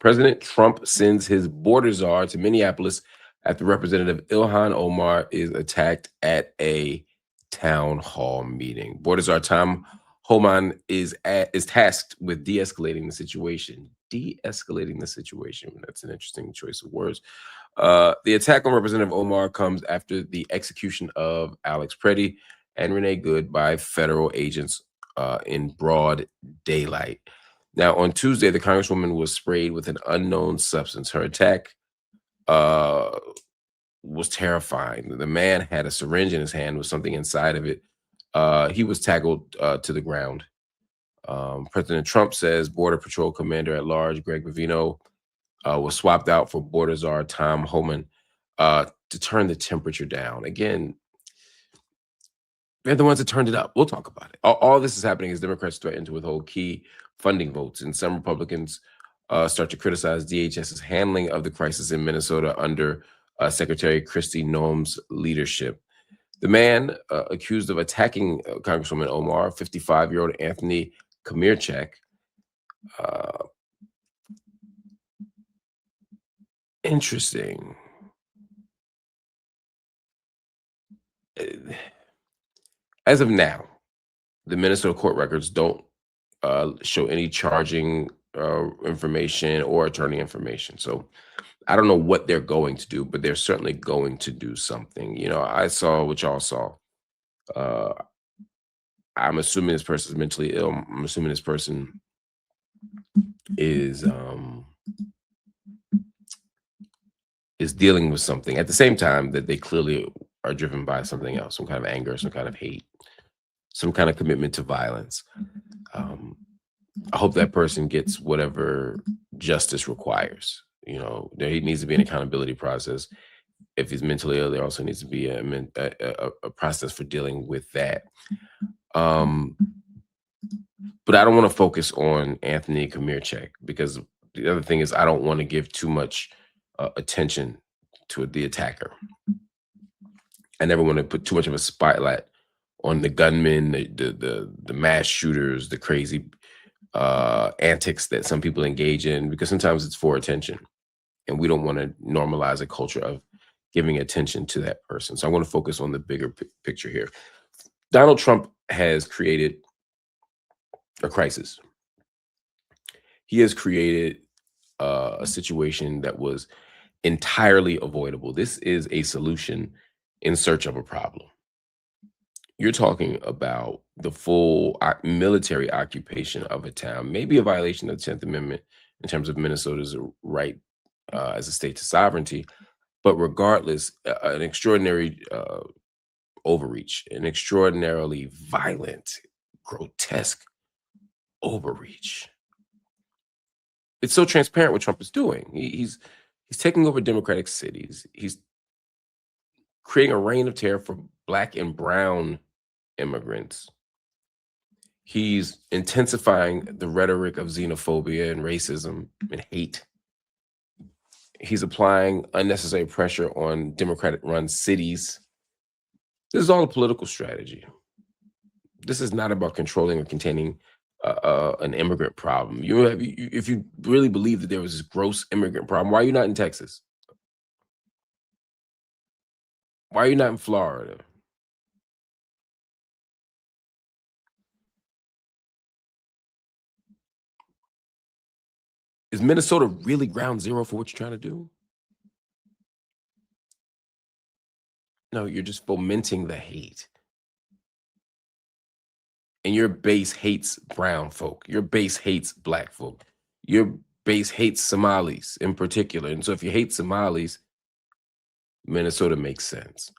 President Trump sends his border czar to Minneapolis after Representative Ilhan Omar is attacked at a town hall meeting. Border czar Tom Homan is tasked with de-escalating the situation. De-escalating the situation. That's an interesting choice of words. The attack on Representative Omar comes after the execution of Alex Preddy and Renee Good by federal agents in broad daylight. Now, on Tuesday, the Congresswoman was sprayed with an unknown substance. Her attack was terrifying. The man had a syringe in his hand with something inside of it. He was tackled to the ground. President Trump says Border Patrol Commander at Large Greg Bavino was swapped out for Border Czar Tom Homan to turn the temperature down. Again, they're the ones that turned it up. We'll talk about it. All this is happening as Democrats threaten to withhold key funding votes, and some Republicans start to criticize DHS's handling of the crisis in Minnesota under Secretary Kristi Noem's leadership. The man accused of attacking Congresswoman Omar, 55-year-old Anthony Kamirchak, interesting. As of now, the Minnesota court records don't show any charging information or attorney information. So I don't know what they're going to do, but they're certainly going to do something. You know, I saw what y'all saw. I'm assuming this person is mentally ill. I'm assuming this person is dealing with something at the same time that they clearly are driven by something else, some kind of anger, some kind of hate, some kind of commitment to violence. I hope that person gets whatever justice requires. You know, there needs to be an accountability process. If he's mentally ill, there also needs to be a process for dealing with that. But I don't want to focus on Anthony Kamirchak, because the other thing is I don't want to give too much attention to the attacker. I never want to put too much of a spotlight on the gunmen, the mass shooters, the crazy antics that some people engage in, because sometimes it's for attention, and we don't want to normalize a culture of giving attention to that person. So I want to focus on the bigger picture here. Donald Trump has created a crisis. He has created a situation that was entirely avoidable. This is a solution in search of a problem. You're talking about the full military occupation of a town, maybe a violation of the 10th Amendment in terms of Minnesota's right as a state to sovereignty. But regardless, an extraordinary overreach, an extraordinarily violent, grotesque overreach. It's so transparent what Trump is doing. He's taking over Democratic cities. He's creating a reign of terror for Black and brown immigrants. He's intensifying the rhetoric of xenophobia and racism and hate. He's applying unnecessary pressure on Democratic-run cities. This is all a political strategy. This is not about controlling or containing an immigrant problem. If you really believe that there was this gross immigrant problem, why are you not in Texas? Why are you not in Florida? Is Minnesota really ground zero for what you're trying to do? No, you're just fomenting the hate. And your base hates brown folk. Your base hates Black folk. Your base hates Somalis in particular. And so if you hate Somalis, Minnesota makes sense.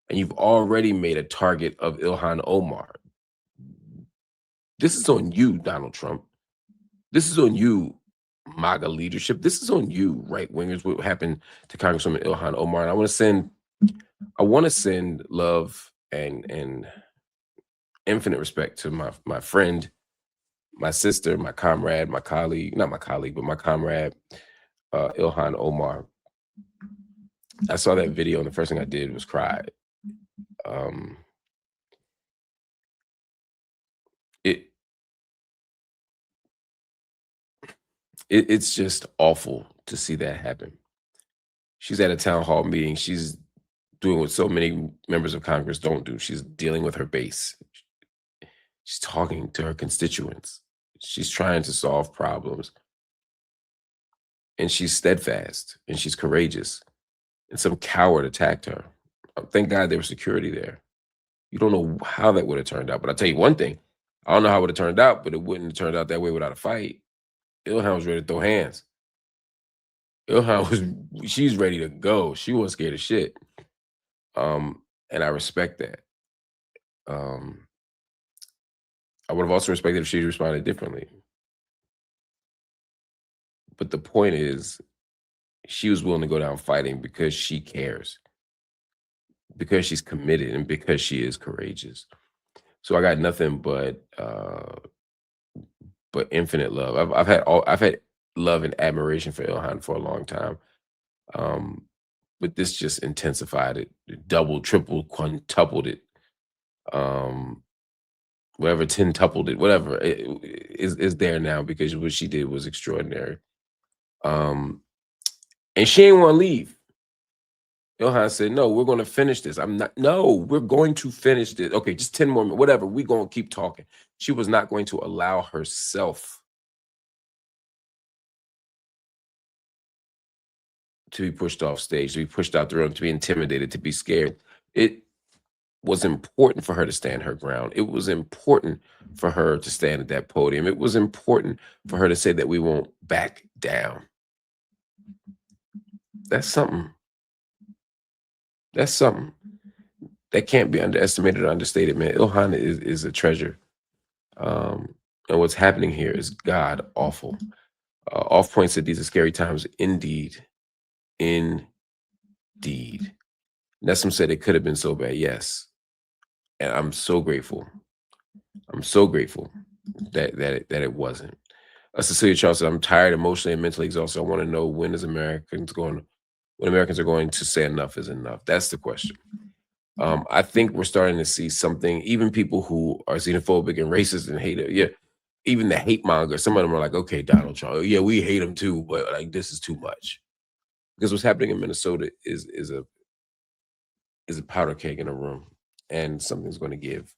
And you've already made a target of Ilhan Omar. This is on you, Donald Trump. This is on you, MAGA leadership. This is on you, right wingers. What happened to Congresswoman Ilhan Omar? And I want to send love and infinite respect to my friend, my sister, my comrade, my colleague, not my colleague, but my comrade, Ilhan Omar. I saw that video and the first thing I did was cry. It's just awful to see that happen. She's at a town hall meeting. She's doing what so many members of Congress don't do. She's dealing with her base. She's talking to her constituents. She's trying to solve problems, and she's steadfast and she's courageous. And some coward attacked her. Thank God there was security there. You don't know how that would have turned out. But I'll tell you one thing. I don't know how it would have turned out, but it wouldn't have turned out that way without a fight. Ilhan was ready to throw hands. Ilhan she's ready to go. She wasn't scared of shit. And I respect that. Um, I would have also respected if she responded differently. But the point is, she was willing to go down fighting because she cares, because she's committed, and because she is courageous. So I got nothing but infinite love. I've had love and admiration for Ilhan for a long time. Um, but this just intensified it, doubled, tripled, quintupled it. Um, Whatever, ten-tupled it, whatever is there now because what she did was extraordinary. Um, and she ain't want to leave. Ilhan said, "No, we're going to finish this. I'm not. No, we're going to finish this. Okay, just 10 more minutes, whatever. We're going to keep talking." She was not going to allow herself to be pushed off stage, to be pushed out the room, to be intimidated, to be scared. It was important for her to stand her ground. It was important for her to stand at that podium. It was important for her to say that we won't back down. That's something. That's something that can't be underestimated or understated, man. Ilhan is a treasure. And what's happening here is god awful. Off Point said these are scary times indeed. Indeed. Nessim said it could have been so bad. Yes. And I'm so grateful. I'm so grateful that it wasn't. Cecilia Charles said, I'm tired, emotionally and mentally exhausted. I want to know when Americans are going to say enough is enough. That's the question. I think we're starting to see something, even people who are xenophobic and racist and hate it. Yeah, even the hate monger, some of them are like, okay, Donald Trump. Yeah, we hate him too, but like this is too much. Because what's happening in Minnesota is a powder keg in a room, and something's going to give.